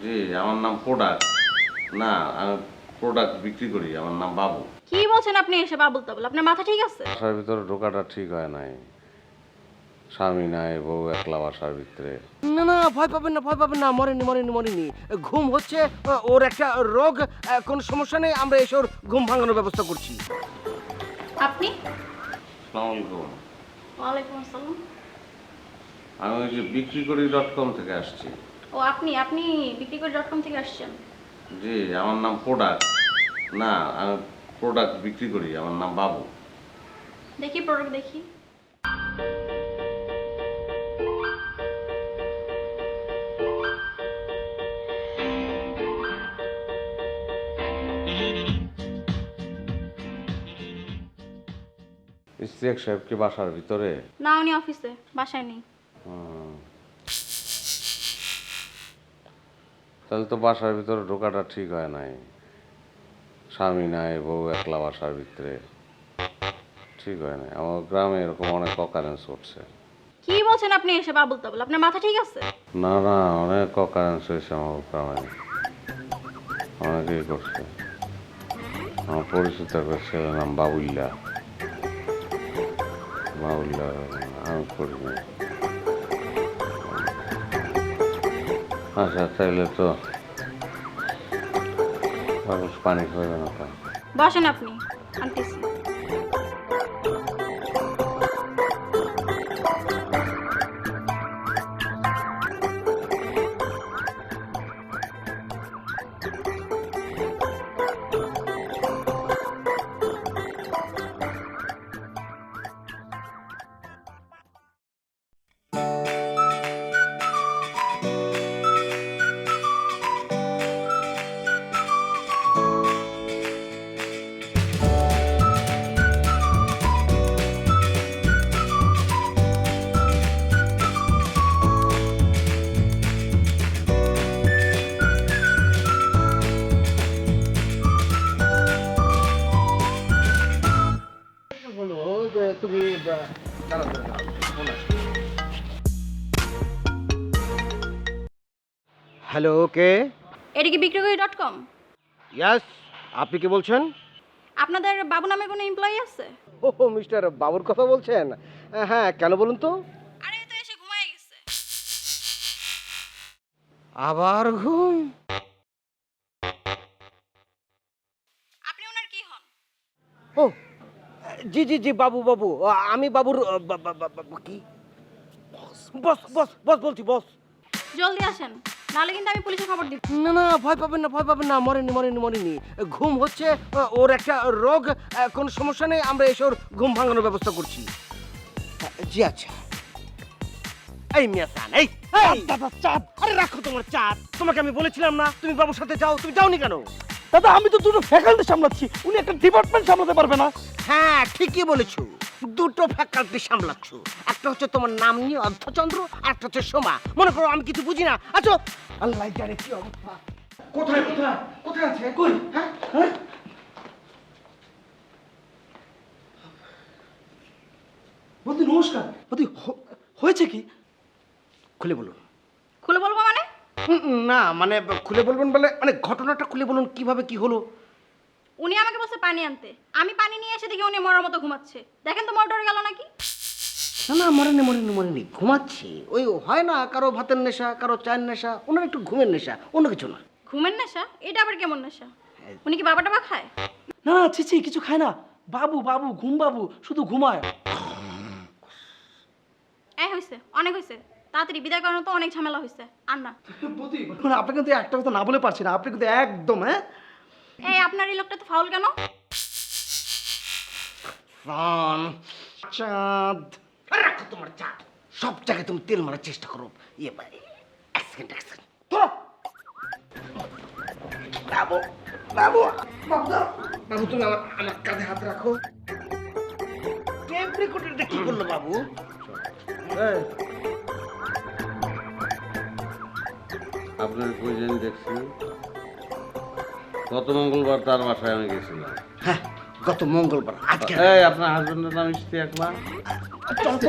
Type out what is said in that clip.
জি আমার নাম প্রোডাক্ট। না আমি প্রোডাক্ট বিক্রি করি, আমার নাম বাবু। কি বলছেন আপনি এসে বাবুল তাবুল? আপনার মাথা ঠিক আছে? বাসার ভিতরে ঢোকাটা ঠিক হয় নাই, স্বামী নাই, বউ একলা বাসার ভিতরে। না না, ভয় পাবেন না, ভয় পাবেন না, মরেনি। ঘুম হচ্ছে ওর একটা রোগ, কোনো সমস্যা নেই, আমরা এসে ওর ঘুম ভাঙানোর ব্যবস্থা করছি। আপনি? আসসালামু আলাইকুম। ওয়ালাইকুম আসসালাম। আমি ওই যে বিক্রি করি .com থেকে আসছি। ও আপনি বিক্রি করে .com থেকে আসছেন? জি আমার নাম প্রোডাক্ট। না আমি প্রোডাক্ট বিক্রি করি, আমার নাম বাবু। দেখি প্রোডাক্ট দেখি। ইস্তিয়াক সাহেব কি বাসার ভিতরে? না উনি অফিসে, বাসায় নেই। তাহলে তো বাসার ভিতরে ঢোকাটা ঠিক হয় নাই, স্বামী নাই, বউ একলা বাসার ভিতরে, ঠিক হয় নাই। আমার গ্রামে এরকম অনেক অকারেন্স করছে। কি বলছেন আপনি এসে বাবুল তাবুল? আপনার মাথা ঠিক আছে? না না, অনেক অকারেন্স হয়েছে আমার গ্রামে, অনেকেই করছে। আমার পরিচিত একটা ছেলের নাম বাবুল্লা। আমি করি না। আচ্ছা তাইলে তো মানুষ পানি খাবে না। বসেন আপনি, আনতেছি। হ্যালো, কে? এটা কি বিক্রি করে .com? ইয়াস, আপনি কি বলছেন? আপনাদের বাবু নামে কোনো এমপ্লয়ি আছে? ও মিস্টার বাবুর কথা বলছেন? হ্যাঁ, কেন বলুন তো? আরে তো এসে ঘুমায় গেছে। আবার ঘুম? আপনি ওনার কি হন? ও জি বাবু, আমি বাবুর কি বস বলছি, বস। জলদি আসেন, নাহলে কিন্তু আমি পুলিশে খবর দিব। না না, ভয় পাবেন না, মরেনি। ঘুম হচ্ছে ওর একটা রোগ, কোনো সমস্যা নেই, আমরা এসে ওর ঘুম ভাঙানোর ব্যবস্থা করছি। জি আচ্ছা। এই মিয়াসান, এই দাদা, চাঁদ, আরে রাখো তোমার চাঁদ। তোমাকে আমি বলেছিলাম না তুমি বাবুর সাথে যাও, তুমি যাওনি কেন? দাদা আমি তো দুটো ফ্যাকাল্টি সামলাচ্ছি, উনি একটা ডিপার্টমেন্ট সামলাতে পারবে না। হ্যাঁ ঠিকই বলেছো, দুটো ফ্যাকাল্টি সামলাচ্ছ। একটা হচ্ছে তোমার নাম নিয়ে অর্ধচন্দ্র, আর একটা হচ্ছে সোমা। মনে করো আমি কিছু বুঝি না। আচ্ছা, আল্লাহ জানে কি অবস্থা। কোথায় আছে? কই? হ্যাঁ বৌদি নমস্কার। বৌদি হয়েছে কি? খুলে বলুন। খুলে বলবো মানে? না মানে খুলে বলবেন বলে মানে ঘটনাটা খুলে বলুন, কিভাবে কি হলো। উনি আমাকে বলছে পানি আনতে, আমি পানি নিয়ে এসে দেখি উনি মরার মতো ঘুমাচ্ছে। দেখেন তো মোটর গেল নাকি? না মরেনি, ঘুমাচ্ছে। ওই হয় না, কারো ভাতের নেশা, কারো চায়ের নেশা, ওনার একটু ঘুমের নেশা, অন্য কিছু না। ঘুমের নেশা? এটা আবার কেমন নেশা? উনি কি বাবা টাবা খায়? না চিচি কিছু খায় না, বাবু ঘুম বাবু শুধু ঘুমায়। হয়েছে, অনেক হয়েছে, তাড়াতাড়ি বিদায় করানো তো অনেক ঝামেলা হয়েছে। আর না। বৌদি আপনি কিন্তু একটা কথা না বলে পারছি না, আপনি কিন্তু একদম আপনার এই লোকটা তো ফাউল কেন? চাঁদ, রাখো তোমার চাঁদ। সব জায়গায় তুমি তেল মারার চেষ্টা করো। ইয়ে ভাই, এক সেকেন্ড বাবু তুমি আমার কাঁধে হাত রাখো। টেপ রেকর্ডারটা কি করলো বাবু? আপনার কই জানি দেখছি, গত মঙ্গলবার তার বাসায় আমি গেছিলাম। হ্যাঁ, গত মঙ্গলবার। আজকে এই আপনার হাজবেন্ডের নাম ইশতিয়াক না? চল তো